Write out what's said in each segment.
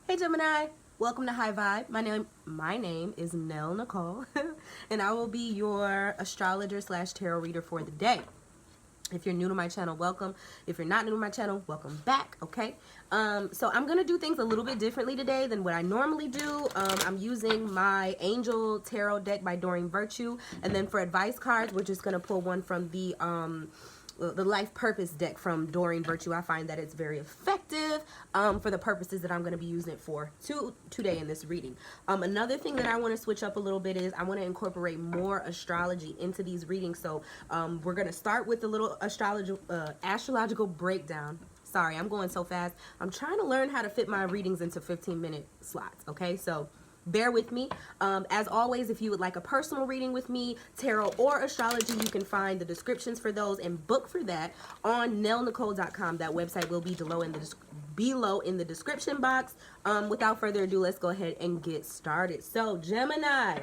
Hey Gemini, welcome to High Vibe. My name is Nell Nicole, and I will be your astrologer slash tarot reader for the day. If you're new to my channel, welcome. If you're not new to my channel, welcome back. Okay. So I'm gonna do things a little bit differently today than what I normally do. I'm using my Angel Tarot deck by Doreen Virtue, and then for advice cards, we're just gonna pull one from the Life Purpose deck from Doreen Virtue. I find that it's very effective for the purposes that I'm going to be using it for today in this reading. Another thing that I want to switch up a little bit is I want to incorporate more astrology into these readings. So we're going to start with the little astrological breakdown. Sorry, I'm going so fast. I'm trying to learn how to fit my readings into 15-minute slots. Okay, so bear with me. As always, if you would like a personal reading with me, tarot or astrology, you can find the descriptions for those and book for that on nellnicole.com. That website will be below in the description box. Without further ado, let's go ahead and get started. So Gemini,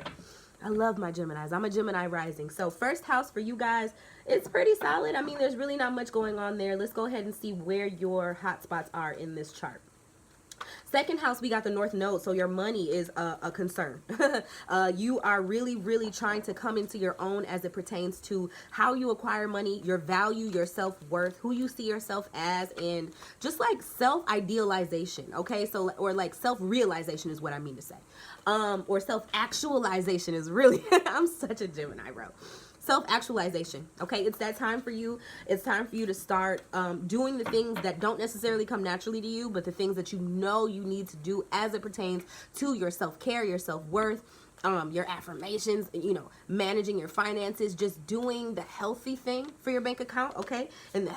I love my Geminis. I'm a Gemini rising. So first house for you guys, it's pretty solid. I mean, there's really not much going on there. Let's go ahead and see where your hot spots are in this chart. Second house, we got the North Node, so your money is a concern. You are really trying to come into your own as it pertains to how you acquire money, your value, your self-worth, who you see yourself as, and just like self-idealization, okay? So, or like self-realization is what I mean to say. Or self-actualization is really, I'm such a Gemini, bro. Self-actualization. Okay, it's that time for you. It's time for you to start doing the things that don't necessarily come naturally to you, but the things that you know you need to do as it pertains to your self-care, your self-worth, your affirmations, you know, managing your finances, just doing the healthy thing for your bank account, okay? And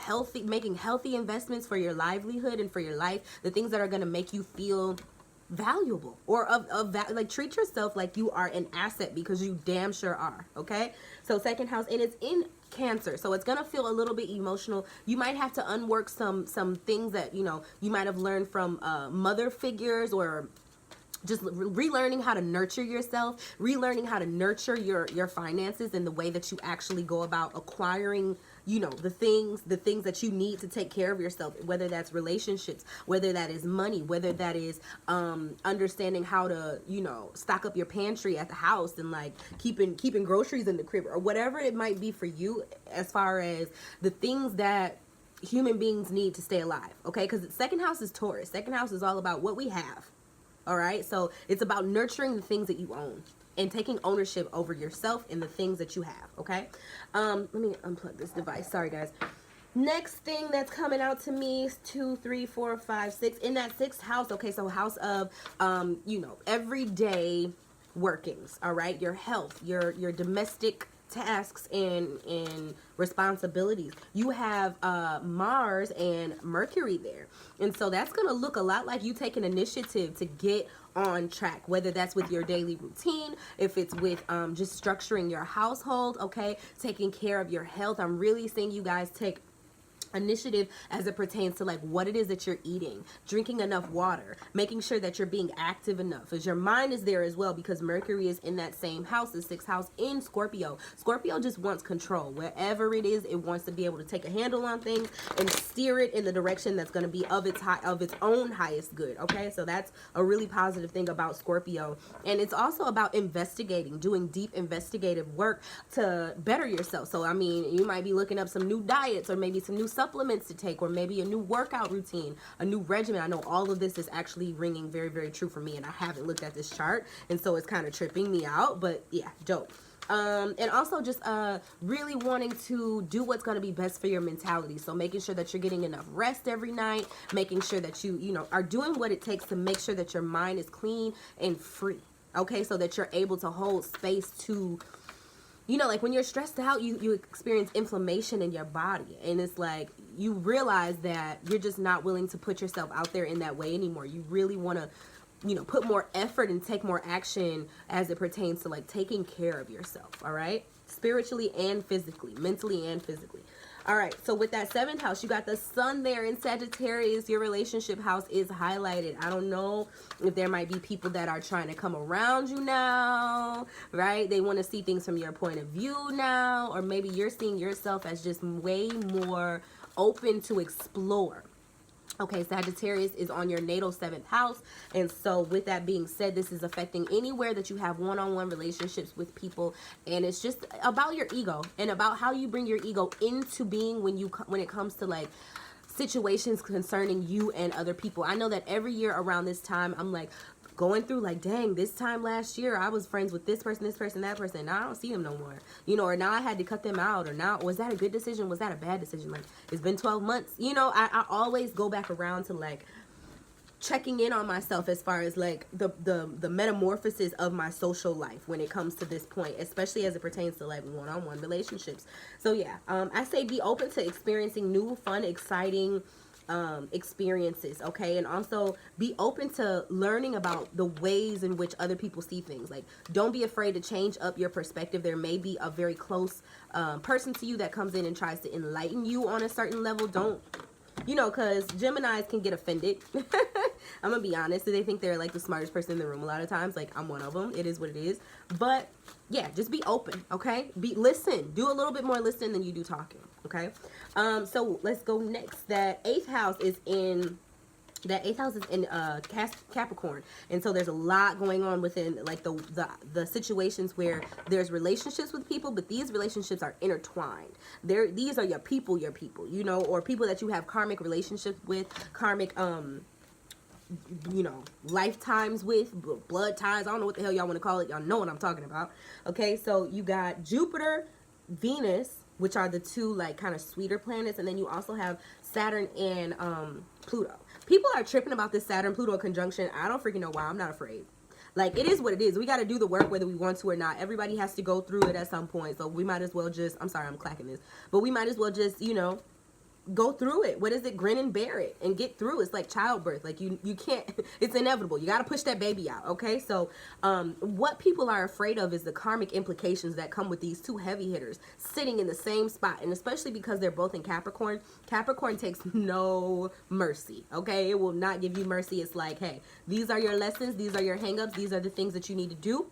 making healthy investments for your livelihood and for your life, the things that are going to make you feel valuable, or like treat yourself like you are an asset, because you damn sure are. Okay, so second house, and it's in Cancer, so it's gonna feel a little bit emotional. You might have to unwork some things that you might have learned from mother figures, or just relearning how to nurture yourself, relearning how to nurture your finances and the way that you actually go about acquiring, the things that you need to take care of yourself, whether that's relationships, whether that is money, whether that is understanding how to, stock up your pantry at the house, and like keeping groceries in the crib, or whatever it might be for you, as far as the things that human beings need to stay alive. Okay, because second house is Taurus. Second house is all about what we have. All right, so it's about nurturing the things that you own and taking ownership over yourself and the things that you have. Okay, let me unplug this device. Sorry, guys. Next thing that's coming out to me is 2, 3, 4, 5, 6. In that sixth house, okay, so house of everyday workings. All right, your health, your domestic tasks and responsibilities. You have Mars and Mercury there, and so that's gonna look a lot like you taking initiative to get on track, whether that's with your daily routine, if it's with just structuring your household, okay, taking care of your health. I'm really seeing you guys take initiative as it pertains to like what it is that you're eating, drinking enough water, making sure that you're being active enough, as your mind is there as well, because Mercury is in that same house, the sixth house in Scorpio. Scorpio just wants control. Wherever it is, it wants to be able to take a handle on things and steer it in the direction that's going to be of its own highest good. Okay, so that's a really positive thing about Scorpio. And it's also about investigating, doing deep investigative work to better yourself. So I mean, you might be looking up some new diets, or maybe some new supplements to take, or maybe a new workout routine, a new regimen. I know all of this is actually ringing very true for me, and I haven't looked at this chart, and so it's kind of tripping me out, but yeah, dope. And also just really wanting to do what's going to be best for your mentality. So making sure that you're getting enough rest every night, making sure that you are doing what it takes to make sure that your mind is clean and free. Okay, so that you're able to hold space to, like when you're stressed out, you experience inflammation in your body, and it's like you realize that you're just not willing to put yourself out there in that way anymore. You really want to, put more effort and take more action as it pertains to like taking care of yourself. All right, spiritually and physically, mentally and physically. All right, so with that seventh house, you got the sun there in Sagittarius. Your relationship house is highlighted. I don't know if there might be people that are trying to come around you now, right? They want to see things from your point of view now, or maybe you're seeing yourself as just way more open to explore. Okay, Sagittarius is on your natal 7th house. And so with that being said, this is affecting anywhere that you have one-on-one relationships with people. And it's just about your ego and about how you bring your ego into being when it comes to like situations concerning you and other people. I know that every year around this time, I'm like going through like, dang, this time last year I was friends with this person, that person. Now I don't see them no more, you know, or now I had to cut them out, or now was that a good decision? Was that a bad decision? Like, it's been 12 months, you know. I always go back around to like checking in on myself as far as like the metamorphosis of my social life when it comes to this point, especially as it pertains to like one-on-one relationships. So yeah, I say be open to experiencing new, fun, exciting experiences, okay? And also be open to learning about the ways in which other people see things. Like, don't be afraid to change up your perspective. There may be a very close person to you that comes in and tries to enlighten you on a certain level. Don't, you know, because Geminis can get offended. I'm gonna be honest. They think they're like the smartest person in the room a lot of times. Like, I'm one of them. It is what it is. But yeah, just be open, okay? Listen. Do a little bit more listening than you do talking, okay? So let's go next. That eighth house is in Capricorn, and so there's a lot going on within like the situations where there's relationships with people, but these relationships are intertwined. These are your people, you know, or people that you have karmic relationships with, karmic you know, lifetimes with, blood ties. I don't know what the hell y'all want to call it. Y'all know what I'm talking about. Okay, so you got Jupiter, Venus, which are the two like kind of sweeter planets, and then you also have Saturn and Pluto. People are tripping about this Saturn-Pluto conjunction. I don't freaking know why. I'm not afraid. Like, it is what it is. We got to do the work whether we want to or not. Everybody has to go through it at some point. So we might as well just, I'm sorry, I'm clacking this, but we might as well just, you know, go through it. What is it? Grin and bear it and get through. It's like childbirth. Like, you can't, it's inevitable. You got to push that baby out. Okay. So, what people are afraid of is the karmic implications that come with these two heavy hitters sitting in the same spot. And especially because they're both in Capricorn. Capricorn takes no mercy. Okay. It will not give you mercy. It's like, hey, these are your lessons. These are your hangups. These are the things that you need to do.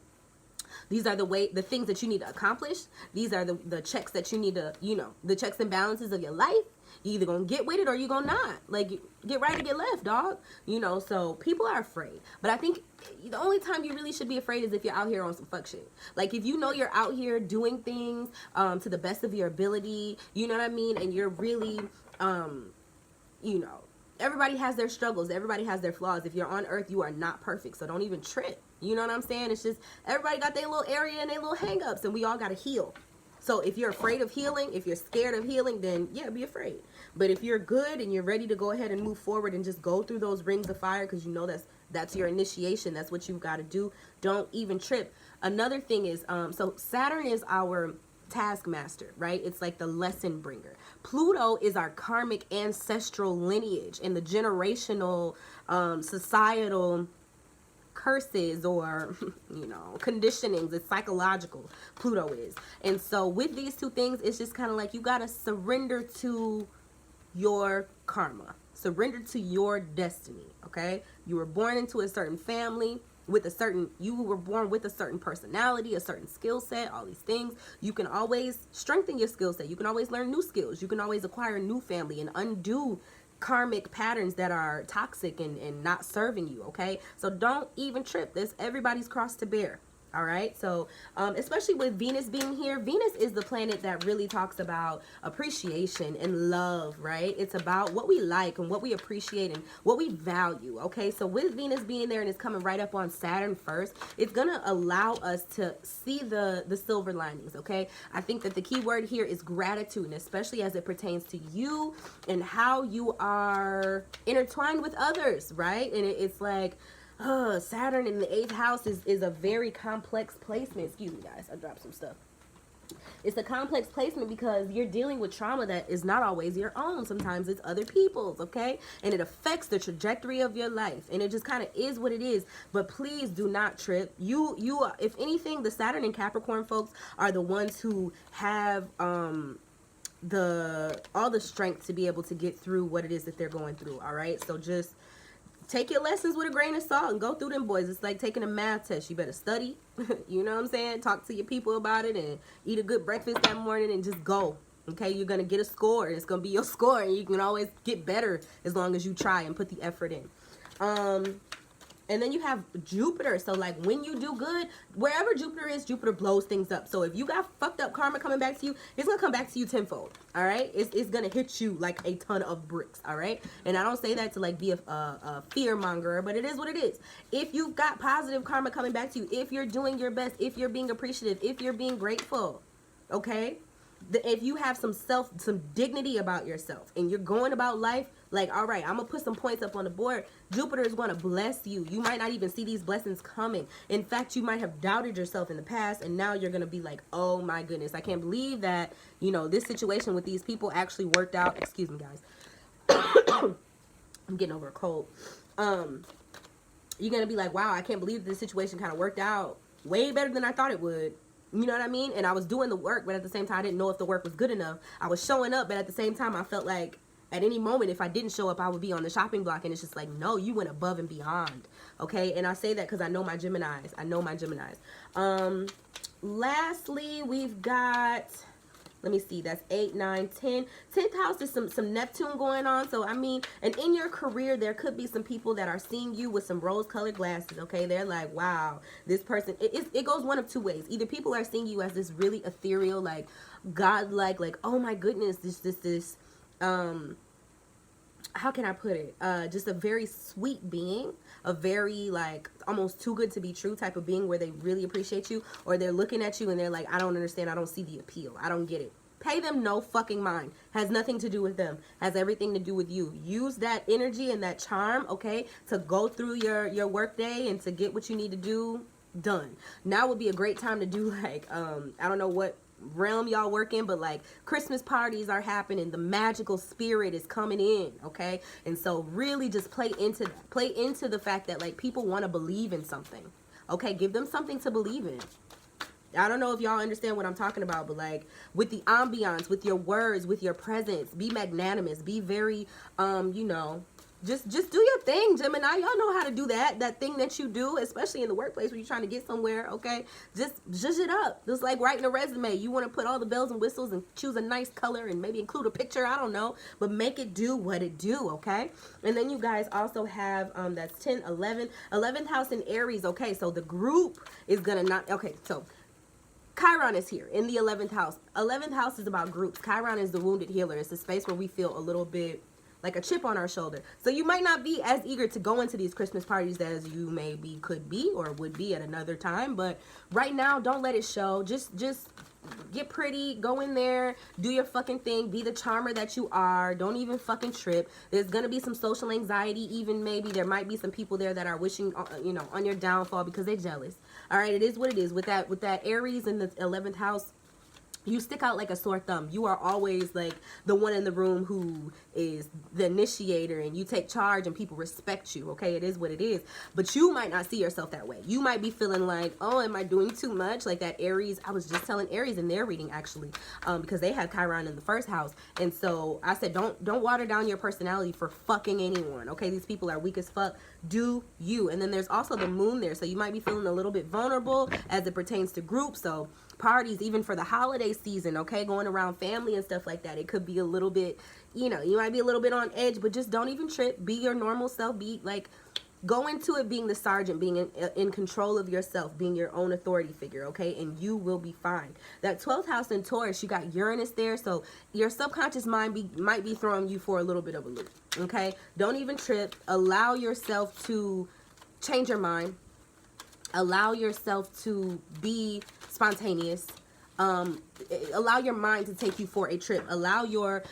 These are the things that you need to accomplish. These are the checks that you need to, you know, the checks and balances of your life. You either gonna get with it or you gonna not. Like, get right or get left, dog. You know, so people are afraid. But I think the only time you really should be afraid is if you're out here on some fuck shit. Like, if you know you're out here doing things to the best of your ability, you know what I mean? And you're really, you know, everybody has their struggles. Everybody has their flaws. If you're on earth, you are not perfect. So don't even trip. You know what I'm saying? It's just everybody got their little area and their little hang-ups, and we all got to heal. So if you're afraid of healing, if you're scared of healing, then yeah, be afraid. But if you're good and you're ready to go ahead and move forward and just go through those rings of fire, because you know that's your initiation, that's what you've got to do, don't even trip. Another thing is, so Saturn is our taskmaster, right? It's like the lesson bringer. Pluto is our karmic ancestral lineage and the generational, societal curses or, you know, conditionings. It's psychological. Pluto is. And so with these two things, it's just kind of like you got to surrender to your karma. Surrender to your destiny, okay? You were born into a certain family with you were born with a certain personality, a certain skill set, all these things. You can always strengthen your skill set. You can always learn new skills. You can always acquire a new family and undo karmic patterns that are toxic and not serving you, okay? So don't even trip. This everybody's cross to bear. All right, so especially with Venus being here, Venus is the planet that really talks about appreciation and love, right? It's about what we like and what we appreciate and what we value, okay? So with Venus being there and it's coming right up on Saturn first, it's going to allow us to see the silver linings, okay? I think that the key word here is gratitude, and especially as it pertains to you and how you are intertwined with others, right? And it's like, Saturn in the 8th house is a very complex placement. Excuse me, guys. I dropped some stuff. It's a complex placement because you're dealing with trauma that is not always your own. Sometimes it's other people's, okay? And it affects the trajectory of your life. And it just kind of is what it is. But please do not trip. You are, if anything, the Saturn and Capricorn folks are the ones who have all the strength to be able to get through what it is that they're going through, all right? So just take your lessons with a grain of salt and go through them, boys. It's like taking a math test. You better study. You know what I'm saying? Talk to your people about it and eat a good breakfast that morning and just go. Okay, you're going to get a score. It's going to be your score, and you can always get better as long as you try and put the effort in. And then you have Jupiter. So like when you do good, wherever Jupiter is, Jupiter blows things up. So if you got fucked up karma coming back to you, it's going to come back to you tenfold. All right. It's going to hit you like a ton of bricks. All right. And I don't say that to like be a fear monger, but it is what it is. If you've got positive karma coming back to you, if you're doing your best, if you're being appreciative, if you're being grateful, okay, if you have some dignity about yourself and you're going about life like, all right, I'm gonna put some points up on the board, Jupiter is going to bless you. You might not even see these blessings coming. In fact, you might have doubted yourself in the past, and now you're going to be like, oh my goodness, I can't believe that, you know, this situation with these people actually worked out. Excuse me, guys. I'm getting over a cold. You're going to be like, wow, I can't believe this situation kind of worked out way better than I thought it would. You know what I mean? And I was doing the work, but at the same time, I didn't know if the work was good enough. I was showing up, but at the same time, I felt like at any moment, if I didn't show up, I would be on the shopping block. And it's just like, no, you went above and beyond. Okay? And I say that because I know my Geminis. I know my Geminis. Lastly, we've got, let me see, that's 8, 9, 10. 10th house is some Neptune going on. So, I mean, and in your career, there could be some people that are seeing you with some rose-colored glasses, okay? They're like, wow, this person, it goes one of two ways. Either people are seeing you as this really ethereal, like, godlike, like, oh my goodness, this, how can I put it? Just a very sweet being, a very like almost too good to be true type of being where they really appreciate you, or they're looking at you and they're like, I don't understand. I don't see the appeal. I don't get it. Pay them no fucking mind. Has nothing to do with them. Has everything to do with you. Use that energy and that charm, okay, to go through your work day and to get what you need to do done. Now would be a great time to do like, I don't know what realm y'all work in, but like Christmas parties are happening, the magical spirit is coming in, okay? And so really just play into the fact that like people want to believe in something, okay? Give them something to believe in. I don't know if y'all understand what I'm talking about, but like with the ambiance, with your words, with your presence, be magnanimous, be very you know, just do your thing, Gemini. Y'all know how to do that thing that you do, especially in the workplace when you're trying to get somewhere, okay? Just zhuzh it up. Just like writing a resume. You want to put all the bells and whistles and choose a nice color and maybe include a picture, I don't know, but make it do what it do, okay? And then you guys also have, that's 10, 11, 11th house in Aries, okay? So the group is going to not, okay, so Chiron is here in the 11th house. 11th house is about groups. Chiron is the wounded healer. It's a space where we feel a little bit like a chip on our shoulder. So you might not be as eager to go into these Christmas parties as you maybe could be or would be at another time. But right now, don't let it show. Just get pretty, go in there, do your fucking thing, be the charmer that you are. Don't even fucking trip. There's gonna be some social anxiety, even maybe there might be some people there that are wishing, you know, on your downfall because they're jealous. All right, it is what it is. With that Aries in the 11th house, you stick out like a sore thumb. You are always like the one in the room who is the initiator and you take charge and people respect you, okay? It is what it is. But you might not see yourself that way. You might be feeling like, oh, am I doing too much? Like that Aries, I was just telling Aries in their reading actually, because they had Chiron in the first house. And so I said, don't water down your personality for fucking anyone, okay? These people are weak as fuck. Do you. And then there's also the moon there. So you might be feeling a little bit vulnerable as it pertains to groups. So parties, even for the holiday season, okay, going around family and stuff like that, it could be a little bit, you know, you might be a little bit on edge, but just don't even trip. Be your normal self. Be like, go into it being the sergeant, being in control of yourself, being your own authority figure, okay, and you will be fine. That 12th house in Taurus, you got Uranus there, so your subconscious mind might be throwing you for a little bit of a loop, okay? Don't even trip. Allow yourself to change your mind. Allow yourself to be spontaneous. Allow your mind to take you for a trip. Allow your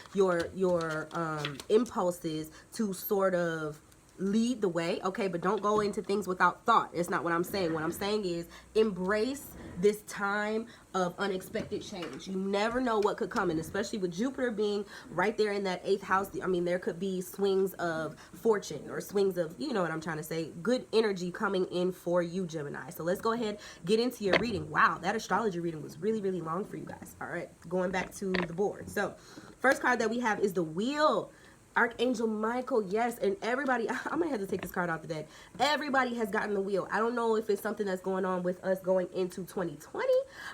impulses to sort of lead the way, okay? But don't go into things without thought. It's not what I'm saying. What I'm saying is embrace this time of unexpected change. You never know what could come, and especially with Jupiter being right there in that 8th house, I mean, there could be swings of fortune or swings of, you know what I'm trying to say, good energy coming in for you, Gemini. So let's go ahead, get into your reading. Wow, that astrology reading was really, really long for you guys. All right, going back to the board. So first card that we have is the Wheel Archangel Michael, yes. And everybody, I'm going to have to take this card out the deck. Everybody has gotten the wheel. I don't know if it's something that's going on with us going into 2020.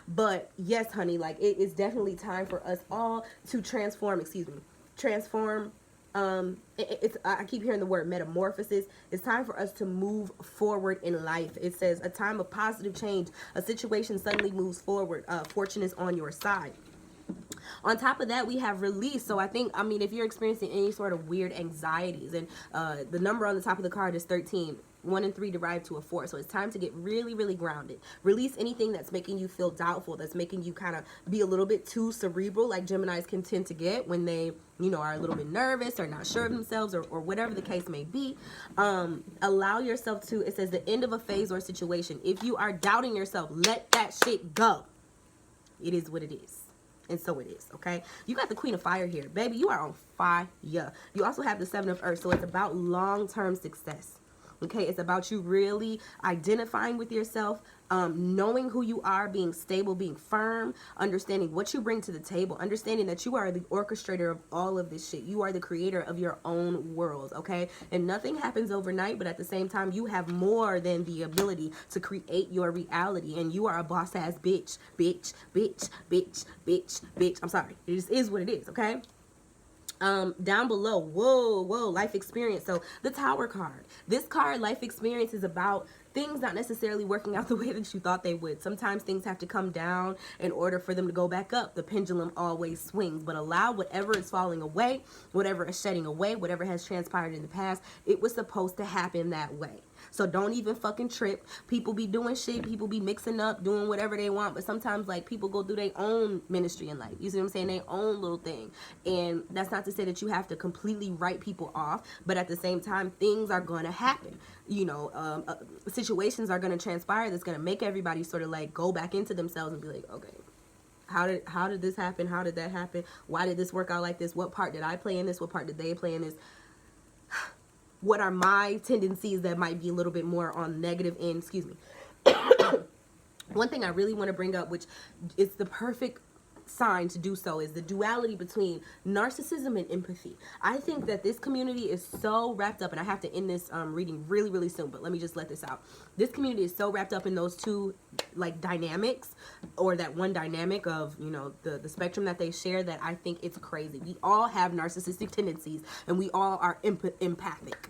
But yes, honey, like it is definitely time for us all to transform, transform. I keep hearing the word metamorphosis. It's time for us to move forward in life. It says a time of positive change. A situation suddenly moves forward. Fortune is on your side. On top of that, we have release. So I think, I mean, if you're experiencing any sort of weird anxieties, and the number on the top of the card is 13. 1 and 3 derived to a 4. So it's time to get really, really grounded. Release anything that's making you feel doubtful, that's making you kind of be a little bit too cerebral, like Geminis can tend to get when they, you know, are a little bit nervous or not sure of themselves, or whatever the case may be. Allow yourself to, it says the end of a phase or situation. If you are doubting yourself, let that shit go. It is what it is. And so it is, okay? You got the Queen of Fire here. Baby, you are on fire. You also have the 7 of Earth, so it's about long-term success. Okay, it's about you really identifying with yourself, knowing who you are, being stable, being firm, understanding what you bring to the table, understanding that you are the orchestrator of all of this shit. You are the creator of your own world, okay? And nothing happens overnight, but at the same time, you have more than the ability to create your reality. And you are a boss-ass bitch, bitch, bitch, bitch, bitch, bitch. I'm sorry. It just is what it is, okay? Down below, whoa, life experience. So the Tower card, this card, life experience, is about things not necessarily working out the way that you thought they would. Sometimes things have to come down in order for them to go back up. The pendulum always swings, but allow whatever is falling away, whatever is shedding away, whatever has transpired in the past, it was supposed to happen that way. So don't even fucking trip. People be doing shit. People be mixing up, doing whatever they want. But sometimes, like, people go do their own ministry in life. You see what I'm saying? Their own little thing. And that's not to say that you have to completely write people off. But at the same time, things are going to happen. You know, situations are going to transpire that's going to make everybody sort of, like, go back into themselves and be like, okay, how did this happen? How did that happen? Why did this work out like this? What part did I play in this? What part did they play in this? What are my tendencies that might be a little bit more on negative end? Excuse me. One thing I really want to bring up, which is the perfect sign to do so, is the duality between narcissism and empathy. I think that this community is so wrapped up, and I have to end this reading really, really soon, but let me just let this out. This community is so wrapped up in those two, like, dynamics, or that one dynamic of, you know, the spectrum that they share, that I think it's crazy. We all have narcissistic tendencies, and we all are empathic.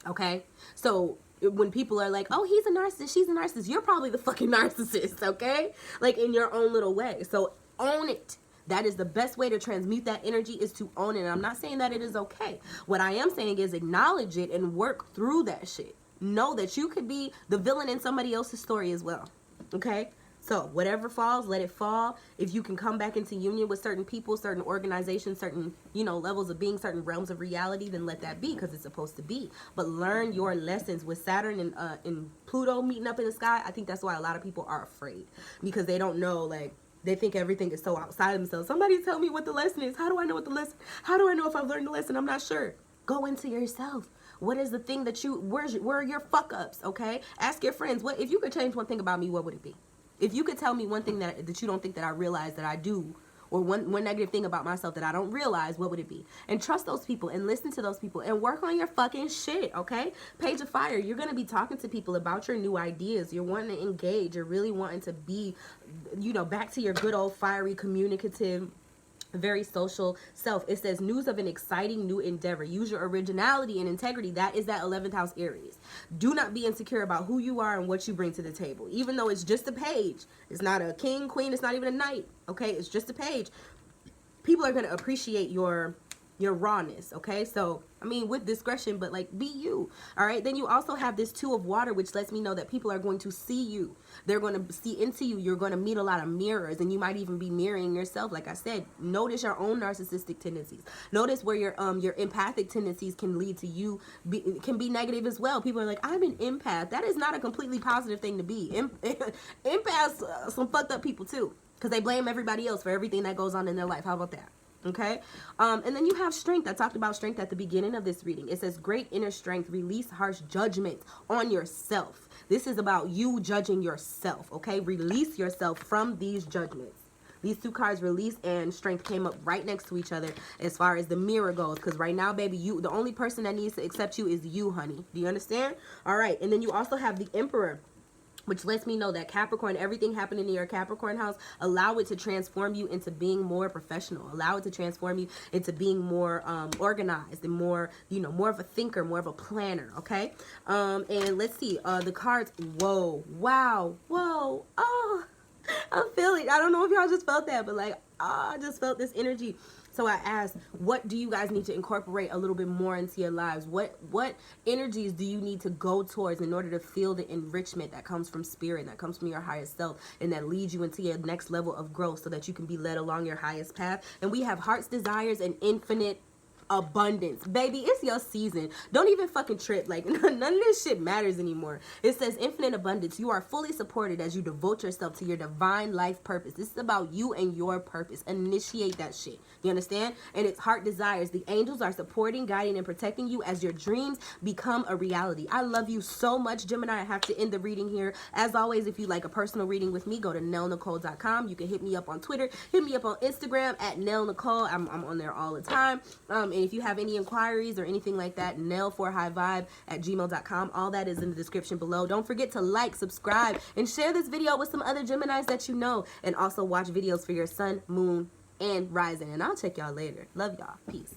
Okay? So when people are like, oh, he's a narcissist, she's a narcissist, you're probably the fucking narcissist, okay? Like, in your own little way. So own it. That is the best way to transmute that energy, is to own it. And I'm not saying that it is okay. What I am saying is acknowledge it and work through that shit. Know that you could be the villain in somebody else's story as well. Okay? So whatever falls, let it fall. If you can come back into union with certain people, certain organizations, certain, you know, levels of being, certain realms of reality, then let that be, because it's supposed to be. But learn your lessons. With Saturn and Pluto meeting up in the sky, I think that's why a lot of people are afraid, because they don't know, like, they think everything is so outside of themselves. Somebody tell me what the lesson is. How do I know what the lesson? How do I know if I've learned the lesson? I'm not sure. Go into yourself. What is the thing that you, where are your fuck ups? Okay. Ask your friends. What if you could change one thing about me? What would it be? If you could tell me one thing that you don't think that I realize that I do, or one negative thing about myself that I don't realize, what would it be? And trust those people and listen to those people and work on your fucking shit, okay? Page of Fire, you're going to be talking to people about your new ideas. You're wanting to engage. You're really wanting to be, you know, back to your good old fiery, communicative, very social self. It says news of an exciting new endeavor. Use your originality and integrity. That is that 11th house Aries. Do not be insecure about who you are and what you bring to the table. Even though it's just a page. It's not a king, queen. It's not even a knight. Okay? It's just a page. People are going to appreciate your rawness, okay? So, I mean, with discretion, but, like, be you, all right? Then you also have this 2 of water, which lets me know that people are going to see you. They're going to see into you. You're going to meet a lot of mirrors, and you might even be mirroring yourself. Like I said, notice your own narcissistic tendencies. Notice where your empathic tendencies can lead to you, can be negative as well. People are like, I'm an empath. That is not a completely positive thing to be. Empaths, some fucked up people, too, because they blame everybody else for everything that goes on in their life. How about that? Okay, and then you have strength. I talked about strength at the beginning of this reading. It says great inner strength, release harsh judgment on yourself. This is about you judging yourself, okay? Release yourself from these judgments. These two cards, release and strength, came up right next to each other as far as the mirror goes. Because right now, baby, the only person that needs to accept you is you, honey. Do you understand? All right. And then you also have the Emperor, which lets me know that Capricorn, everything happening in your Capricorn house, allow it to transform you into being more professional. Allow it to transform you into being more organized and more, you know, more of a thinker, more of a planner, okay? And let's see, the cards, whoa, wow, whoa, oh, I'm feeling, I don't know if y'all just felt that, but like, oh, I just felt this energy. So I asked, what do you guys need to incorporate a little bit more into your lives? What energies do you need to go towards in order to feel the enrichment that comes from spirit, that comes from your highest self, and that leads you into your next level of growth so that you can be led along your highest path? And we have heart's desires and infinite abundance. Baby, it's your season. Don't even fucking trip. Like, none of this shit matters anymore. It says infinite abundance. You are fully supported as you devote yourself to your divine life purpose. This is about you and your purpose. Initiate that shit. You understand? And it's heart desires. The angels are supporting, guiding, and protecting you as your dreams become a reality. I love you so much, Gemini. I have to end the reading here. As always, if you like a personal reading with me, go to nellnicole.com. You can hit me up on Twitter. Hit me up on Instagram at nellnicole. I'm on there all the time. And if you have any inquiries or anything like that, nell4highvibe@gmail.com. All that is in the description below. Don't forget to like, subscribe, and share this video with some other Geminis that you know. And also watch videos for your sun, moon, and rising. And I'll check y'all later. Love y'all. Peace.